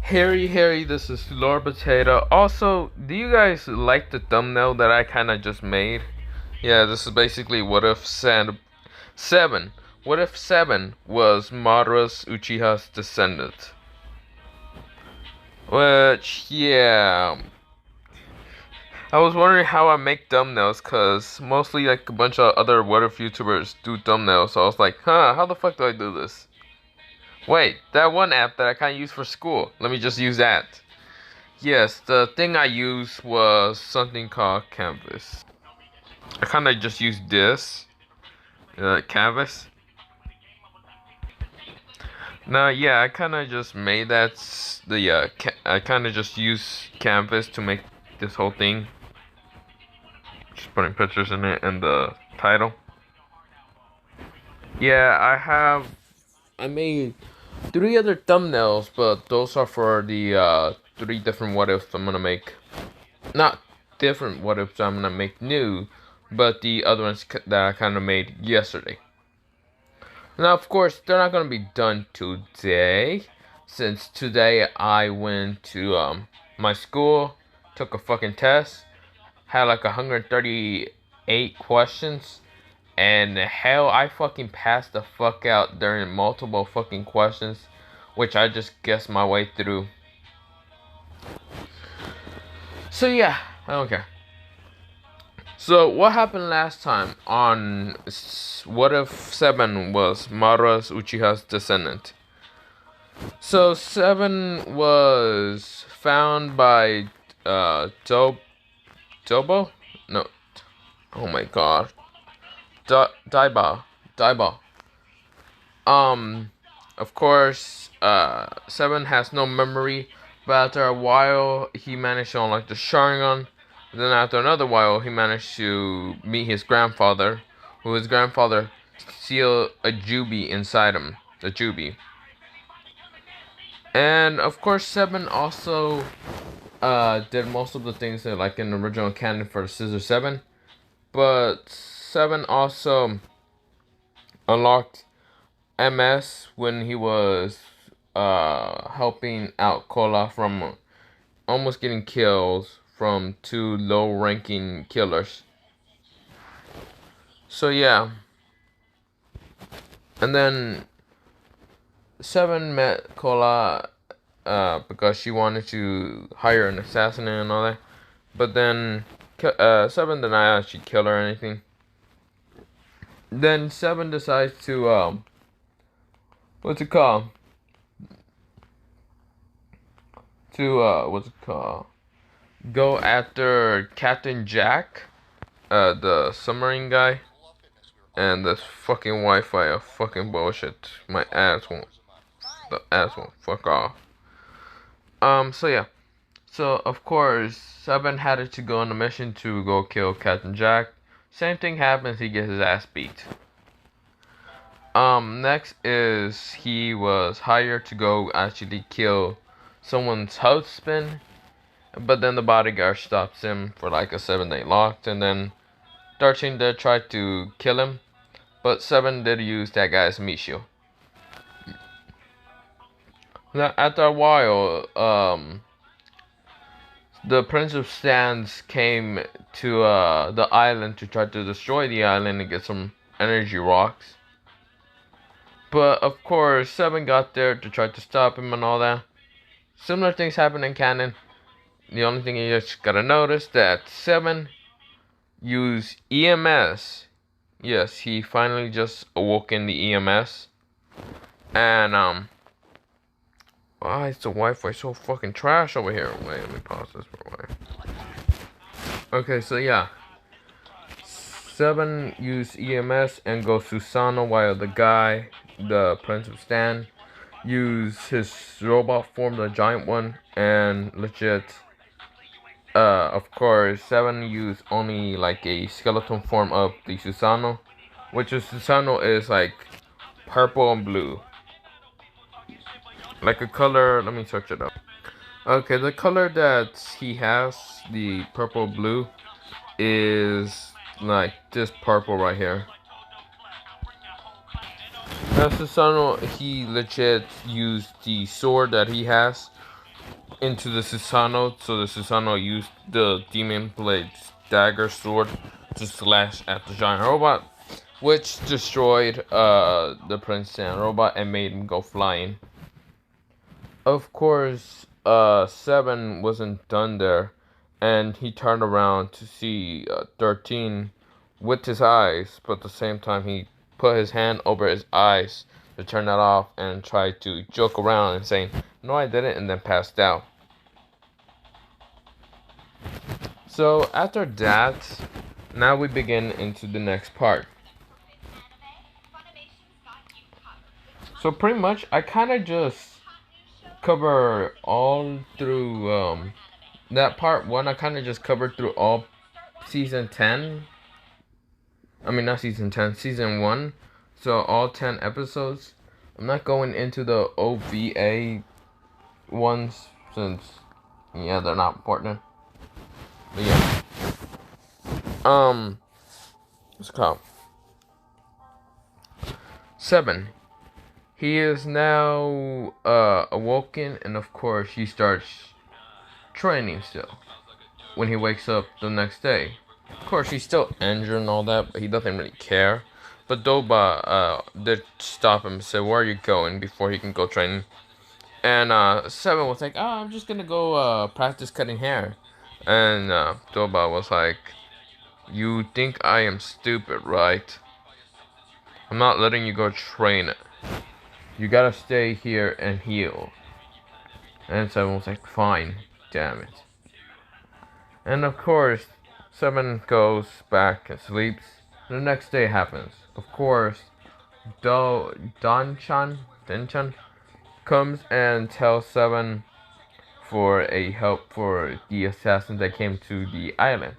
Harry, this is Lord Potato. Also, do you guys like the thumbnail that I kinda just made? Yeah, this is basically Seven. What if Seven was Madara's Uchiha's descendant? Which, yeah. I was wondering how I make thumbnails, cause mostly like a bunch of other what if YouTubers do thumbnails, so I was like, how the fuck do I do this? Wait, that one app that I kinda use for school, let me just use that. Yes, the thing I used was something called Canvas. I kinda just used this, Canvas. Now, yeah, I kinda just made that, I kinda just used Canvas to make this whole thing. Just putting pictures in it and the title. Yeah, I made 3 other thumbnails, but those are for the 3 different what ifs I'm gonna make. Not different what ifs I'm gonna make new, but the other ones that I kind of made yesterday. Now, of course, they're not gonna be done today, since today I went to my school, took a fucking test, had like 138 questions. And hell, I fucking passed the fuck out during multiple fucking questions, which I just guessed my way through. So yeah, I don't care. So what happened last time on What If 7 was Madara's Uchiha's descendant? So 7 was found by Dobo? No. Oh my god. Daiba. Of course, 7 has no memory, but after a while, he managed to unlock the Sharingan. Then after another while, he managed to meet his grandfather, who his grandfather sealed a Jubi inside him, the Jubi. And of course, 7 also did most of the things that like in the original canon for Scissor 7, but 7 also unlocked MS when he was helping out Kola from almost getting kills from 2 low-ranking killers. So yeah. And then 7 met Kola because she wanted to hire an assassin and all that. But then 7 denied she killed her or anything. Then 7 decides to what's it called? Go after Captain Jack, the submarine guy, and this fucking Wi-Fi of fucking bullshit. The ass won't fuck off. So yeah. So of course, 7 had to go on a mission to go kill Captain Jack. Same thing happens, he gets his ass beat. Next is he was hired to go actually kill someone's husband, but then the bodyguard stops him for like a 7-day lock, and then 13 did try to kill him, but 7 did use that guy's Michio. Now, after a while, the Prince of Sands came to the island to try to destroy the island and get some energy rocks. But of course, 7 got there to try to stop him and all that. Similar things happen in canon. The only thing you just gotta notice that 7 used EMS. Yes, he finally just awoke in the EMS. And why is the Wi-Fi so fucking trash over here? Wait, let me pause this for a while. Okay, so yeah. 7 used EMS and goes Susano, while the Prince of Stan, use his robot form, the giant one, and legit. Of course, 7 used only like a skeleton form of the Susano, which is Susano is like purple and blue. Like a color, let me search it up. Okay, the color that he has, the purple blue, is like this purple right here. Now Susano, he legit used the sword that he has into the Susanoo, so the Susanoo used the Demon Blade's dagger sword to slash at the giant robot, which destroyed the Prince Saiyan robot and made him go flying. Of course, 7 wasn't done there, and he turned around to see 13 with his eyes, but at the same time he put his hand over his eyes to turn that off and tried to joke around and saying, "No, I didn't," and then passed out. So after that, now we begin into the next part. So pretty much, I kind of just cover all through that part 1. I kind of just covered through all season 10. I mean, not season 10, season 1. So all 10 episodes. I'm not going into the OVA ones since, yeah, they're not important. But yeah. What's it called? 7. He is now awoken, and of course he starts training still when he wakes up the next day. Of course he's still injured and all that, but he doesn't really care. But Doba did stop him and said, "Where are you going?" before he can go training. And 7 was like, "Oh, I'm just gonna go practice cutting hair." And Doba was like, "You think I am stupid, right? I'm not letting you go train it. You gotta stay here and heal." And 7 was like, "Fine, damn it." And of course, 7 goes back and sleeps. The next day happens. Of course, Danchan comes and tells 7 for a help for the assassins that came to the island.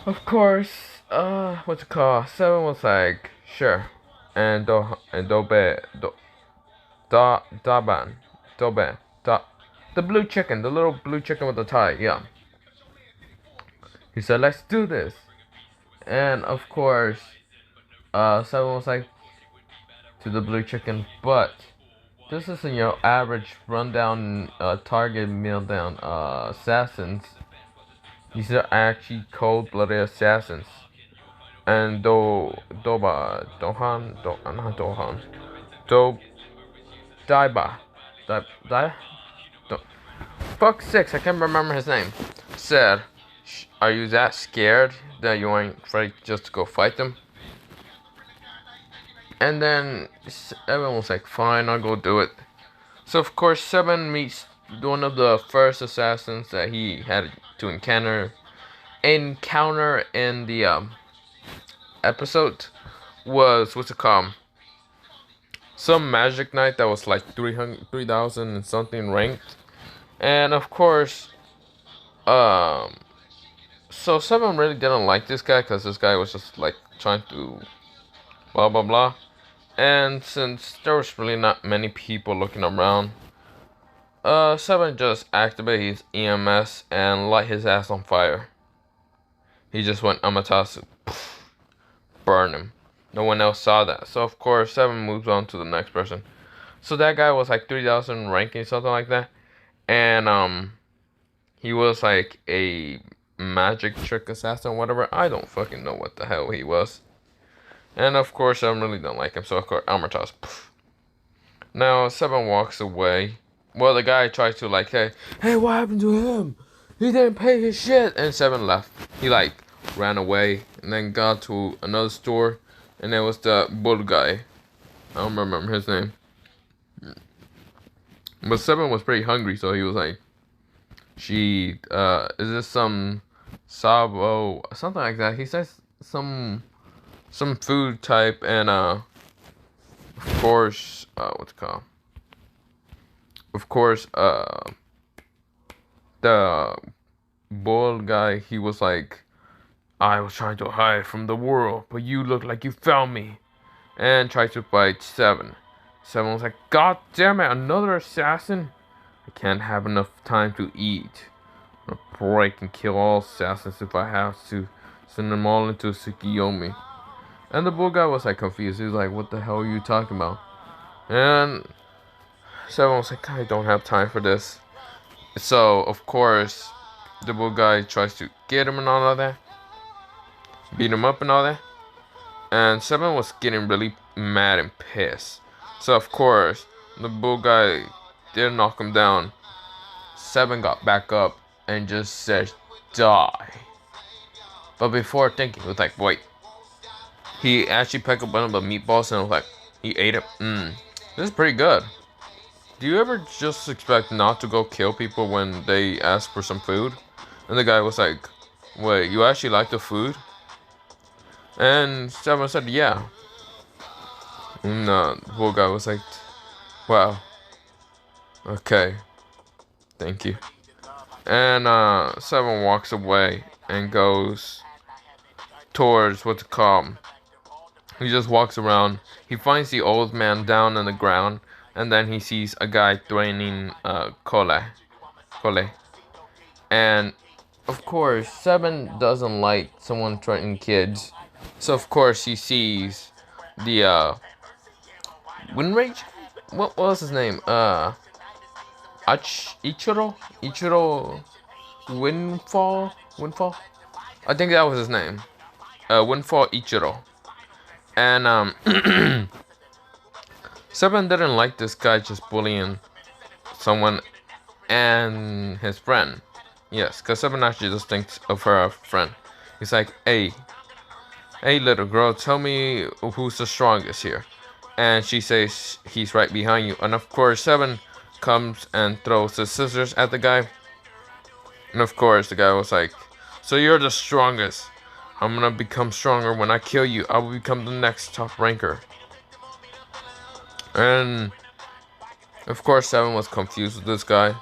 Of course, what's it called? 7 was like, "Sure." And Daban, Dobe, the blue chicken, the little blue chicken with the tie, yeah. He said, "Let's do this." And of course, 7 was like to the blue chicken, "But this isn't your average rundown, target meal down, assassins. These are actually cold-blooded assassins." And Doba, Dohan, not Dohan, Do, Daiba, Di, Do, fuck 6, I can't remember his name, said, "Are you that scared that you ain't ready just to go fight them?" And then everyone was like, "Fine, I'll go do it." So of course 7 meets one of the first assassins that he had to encounter in the episode was, what's it called? Some magic knight that was like 3,000 and something ranked. And of course, so 7 really didn't like this guy because this guy was just like trying to blah blah blah. And since there was really not many people looking around, 7 just activated his EMS and light his ass on fire. He just went Amaterasu, burn him. No one else saw that. So of course 7 moves on to the next person. So that guy was like 3,000 ranking, something like that. And he was like a magic trick assassin, whatever. I don't fucking know what the hell he was. And of course, I really don't like him. So of course, Almertos. Now 7 walks away. Well, the guy tries to like, hey, what happened to him? He didn't pay his shit. And 7 left. He like ran away and then got to another store, and it was the bull guy. I don't remember his name. But 7 was pretty hungry, so he was like, is this some sabo, something like that. He says some food type, and of course, what's it called? Of course, the bull guy, he was like, "I was trying to hide from the world, but you look like you found me," and tried to fight 7. 7 was like, "God damn it, another assassin! I can't have enough time to eat. I'm gonna break and kill all assassins if I have to. Send them all into Tsukiyomi." And the bull guy was like confused. He was like, "What the hell are you talking about?" And Seven was like, I don't have time for this. So of course, the bull guy tries to get him and all of that, beat him up and all that. And Seven was getting really mad and pissed. So of course, the bull guy did knock him down. Seven got back up and just said, "Die." But before thinking, he was like, "Wait." He actually picked up one of the meatballs and was like, he ate it. This is pretty good. Do you ever just expect not to go kill people when they ask for some food? And the guy was like, "Wait, you actually like the food?" And Seven said, "Yeah." And the poor guy was like, "Wow, okay, thank you." And Seven walks away and goes towards what's it called. He just walks around. He finds the old man down on the ground, and then he sees a guy threatening Cole. And of course, Seven doesn't like someone threatening kids, so of course he sees the Windrage. What was his name? Ichiro Windfall. I think that was his name. Windfall Ichiro. And Seven didn't like this guy just bullying someone and his friend. Yes, because Seven actually just thinks of her as a friend. He's like, hey little girl, tell me who's the strongest here. And she says he's right behind you. And of course, Seven comes and throws the scissors at the guy. And of course, the guy was like, so you're the strongest. I'm gonna become stronger when I kill you. I will become the next top ranker. And of course, Seven was confused with this guy.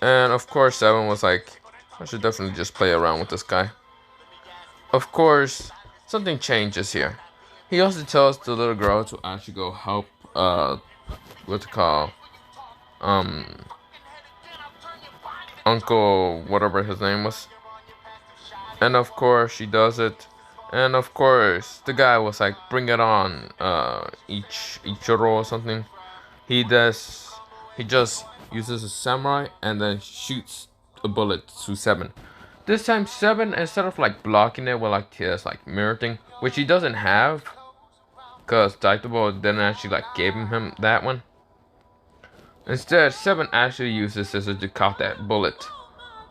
And of course, Seven was like, I should definitely just play around with this guy. Of course, something changes here. He also tells the little girl to actually go help, what's it called? Uncle, whatever his name was. And of course, she does it. And of course, the guy was like, bring it on, Ichiro or something. He just uses a samurai and then shoots a bullet to Seven. This time, Seven, instead of like blocking it with like his like mirror thing, which he doesn't have, because Daitobo didn't actually like give him that one. Instead, Seven actually uses scissors to cut that bullet,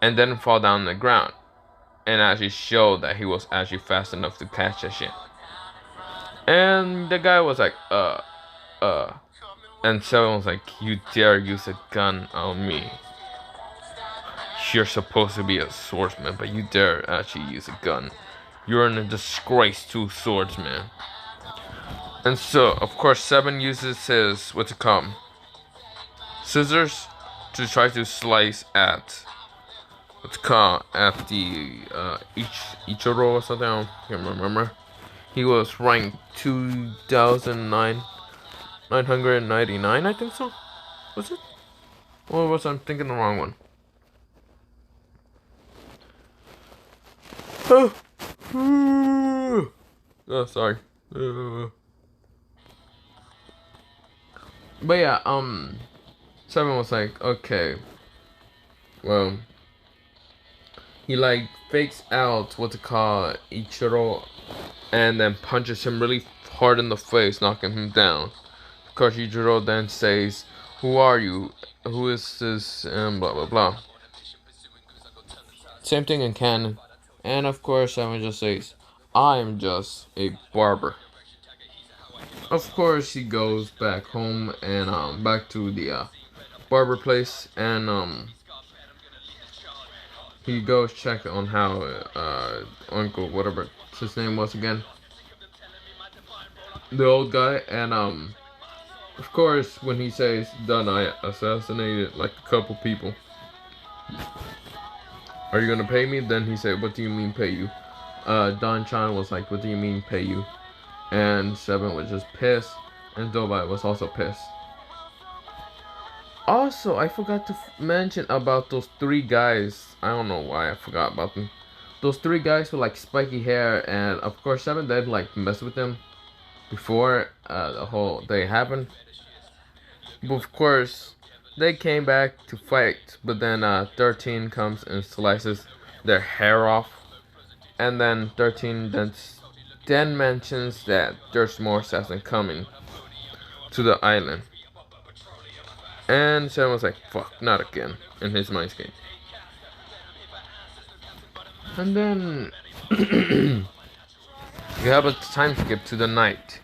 and then fall down on the ground, and actually show that he was actually fast enough to catch that shit. And the guy was like, and Seven was like, you dare use a gun on me? You're supposed to be a swordsman, but you dare actually use a gun. You're a disgrace to swordsman. And so, of course, Seven uses his, what's it called? Scissors to try to slice at, what's it called? At the, Ichiro or something, I can't remember. He was ranked 2,999, I think so? Was it? Or was I thinking the wrong one? Oh, sorry. But yeah, Seven was like, okay, well, he like fakes out what's it called, Ichiro, and then punches him really hard in the face, knocking him down. Of course, Ichiro then says, who are you? Who is this? And blah blah blah. Same thing in canon. And of course, Seven just says, I'm just a barber. Of course, he goes back home and back to the barber place, and he goes check on how Uncle whatever his name was again, the old guy, and of course when he says done, I assassinated like a couple people. Are you gonna pay me? Then he said, what do you mean pay you? Don Chan was like, what do you mean pay you? And Seven was just pissed, and Dobai was also pissed. Also, I forgot to mention about those three guys. I don't know why I forgot about them. Those three guys with like spiky hair, and of course Seven did like mess with them before the whole thing happened. But of course, they came back to fight, but then 13 comes and slices their hair off. And then 13 then mentions that there's more assassins coming to the island. And Seven was like, fuck, not again, in his mind state. And then you have a time skip to the night.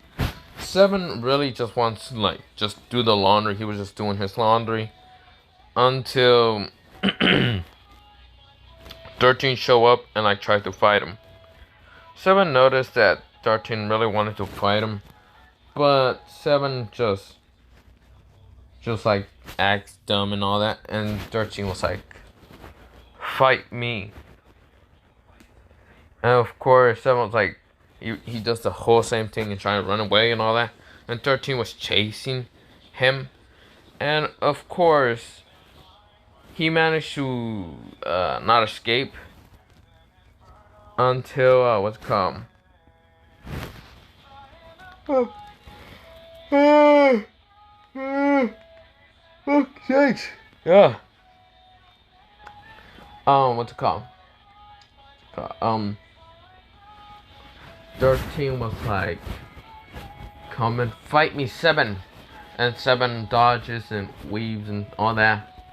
Seven really just wants to like just do the laundry. He was just doing his laundry until 13 show up and like try to fight him. Seven noticed that 13 really wanted to fight him, but Seven just like acts dumb and all that, and 13 was like, fight me. And of course, Seven was like, he does the whole same thing and trying to run away and all that. And 13 was chasing him. And of course, he managed to not escape until, what's it called? Okay. Yeah. What's it called? 13 was like, come and fight me, Seven. And Seven dodges and weaves and all that.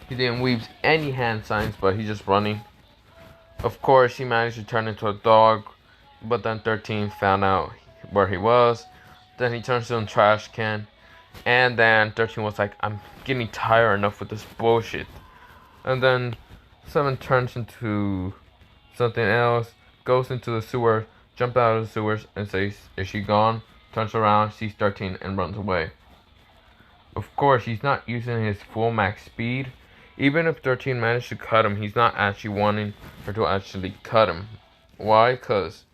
He didn't weave any hand signs, but he's just running. Of course, he managed to turn into a dog, but then 13 found out where he was. Then he turns into a trash can. And then 13 was like, I'm getting tired enough with this bullshit. And then 7 turns into something else, goes into the sewer, jumps out of the sewers, and says, is she gone? Turns around, sees 13, and runs away. Of course, he's not using his full max speed. Even if 13 managed to cut him, he's not actually wanting her to actually cut him. Why? Because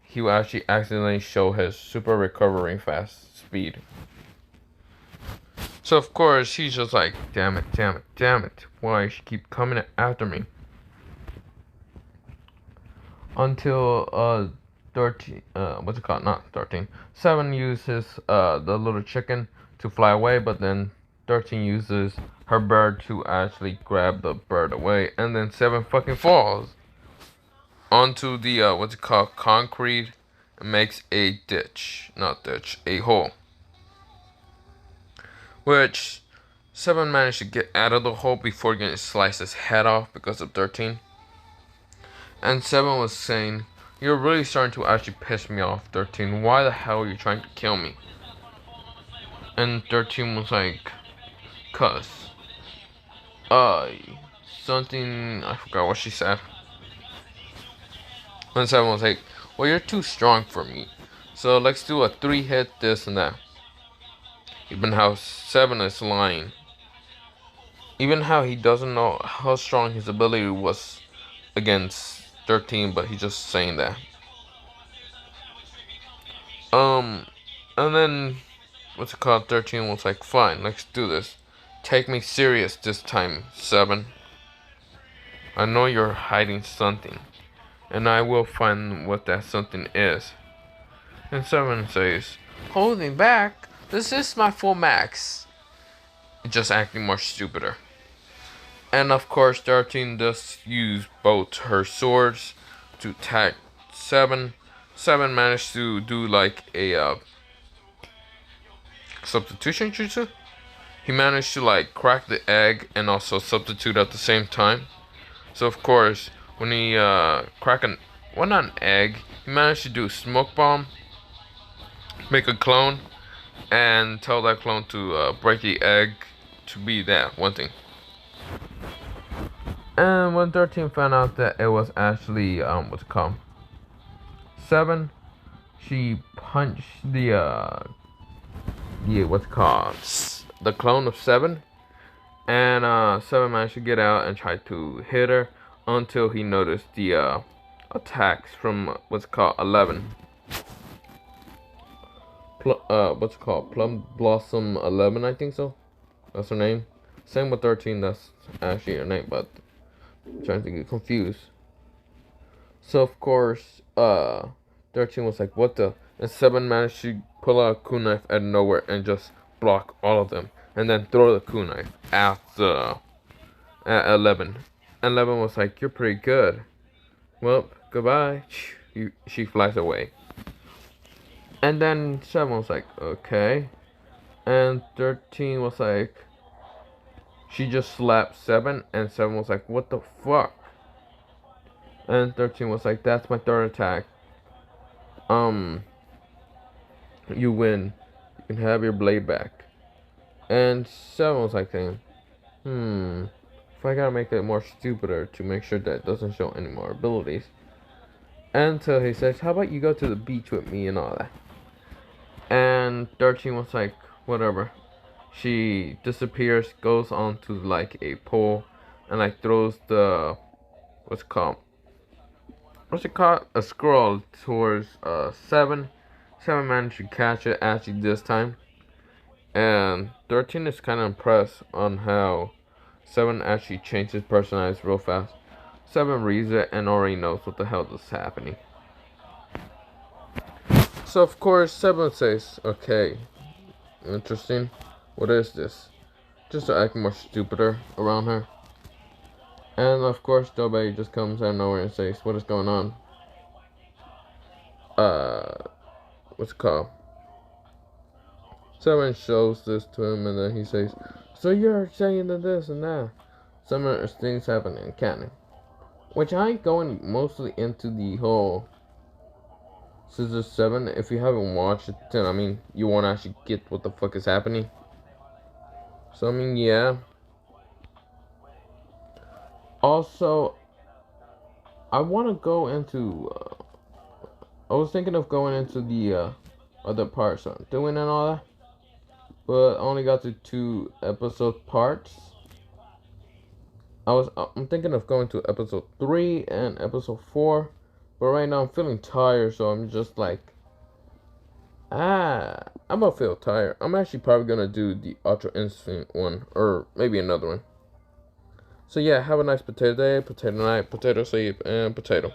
he will actually accidentally show his super recovery fast speed. So of course, she's just like, damn it. Why she keep coming after me? Until 13, what's it called? Not 13. 7 uses the little chicken to fly away, but then 13 uses her bird to actually grab the bird away, and then 7 fucking falls onto the what's it called, concrete, and makes a a hole, which 7 managed to get out of the hole before getting sliced his head off because of 13. And 7 was saying, you're really starting to actually piss me off, 13. Why the hell are you trying to kill me? And 13 was like, cuz something, I forgot what she said. And 7 was like, well, you're too strong for me, so let's do a 3-hit this and that. Even how 7 is lying. Even how he doesn't know how strong his ability was against 13, but he's just saying that. And then, what's it called, 13 was like, fine, let's do this. Take me serious this time, 7. I know you're hiding something, and I will find what that something is. And 7 says, holding back? This is my full max. Just acting more stupider. And of course, 13 does use both her swords to attack 7. 7 managed to do like a substitution jutsu. He managed to like crack the egg and also substitute at the same time. So of course, when he not an egg, he managed to do a smoke bomb, make a clone, and tell that clone to break the egg to be that one thing. And when 13 found out that it was actually what's it called, 7, she punched the what's it called, the clone of 7, and 7 managed to get out and try to hit her until he noticed the attacks from what's called 11. What's it called? Plum Blossom 11, I think so. That's her name. Same with 13, that's actually her name, but I'm trying to get confused. So of course, 13 was like, what the? And 7 managed to pull out a kunai knife out of nowhere and just block all of them. and then throw the kunai at 11. And 11 was like, "You're pretty good. Well, goodbye." She flies away. And then 7 was like, "Okay." And 13 was like, she just slapped 7, and 7 was like, "What the fuck?" And 13 was like, "That's my third attack. You win. You can have your blade back." And 7 was like, saying, if I gotta make it more stupider to make sure that it doesn't show any more abilities. Until he says, "How about you go to the beach with me," and all that. And 13 was like, "Whatever." She disappears, goes onto like a pole, and like throws the what's it called, a scroll towards 7. 7 managed to catch it actually this time, and 13 is kind of impressed on how 7 actually changed his personality real fast. 7 reads it and already knows what the hell is happening. So of course 7 says, "Okay, interesting. What is this?" Just to act more stupider around her. And of course Dobei just comes out of nowhere and says, "What is going on?" What's it called? 7 shows this to him, and then he says, "So you're saying that this and that." Some things happen in canon. Which I ain't going mostly into the whole Scissor 7. If you haven't watched it, then I mean, you won't actually get what the fuck is happening. So I mean, yeah. Also, I want to go into. I was thinking of going into the other parts I'm doing and all that, but I only got to 2 episode parts. I'm thinking of going to episode 3 and episode 4, but right now I'm feeling tired, so I'm just like, I'm gonna feel tired. I'm actually probably gonna do the Ultra Instinct one, or maybe another one. So yeah, have a nice potato day, potato night, potato sleep, and potato.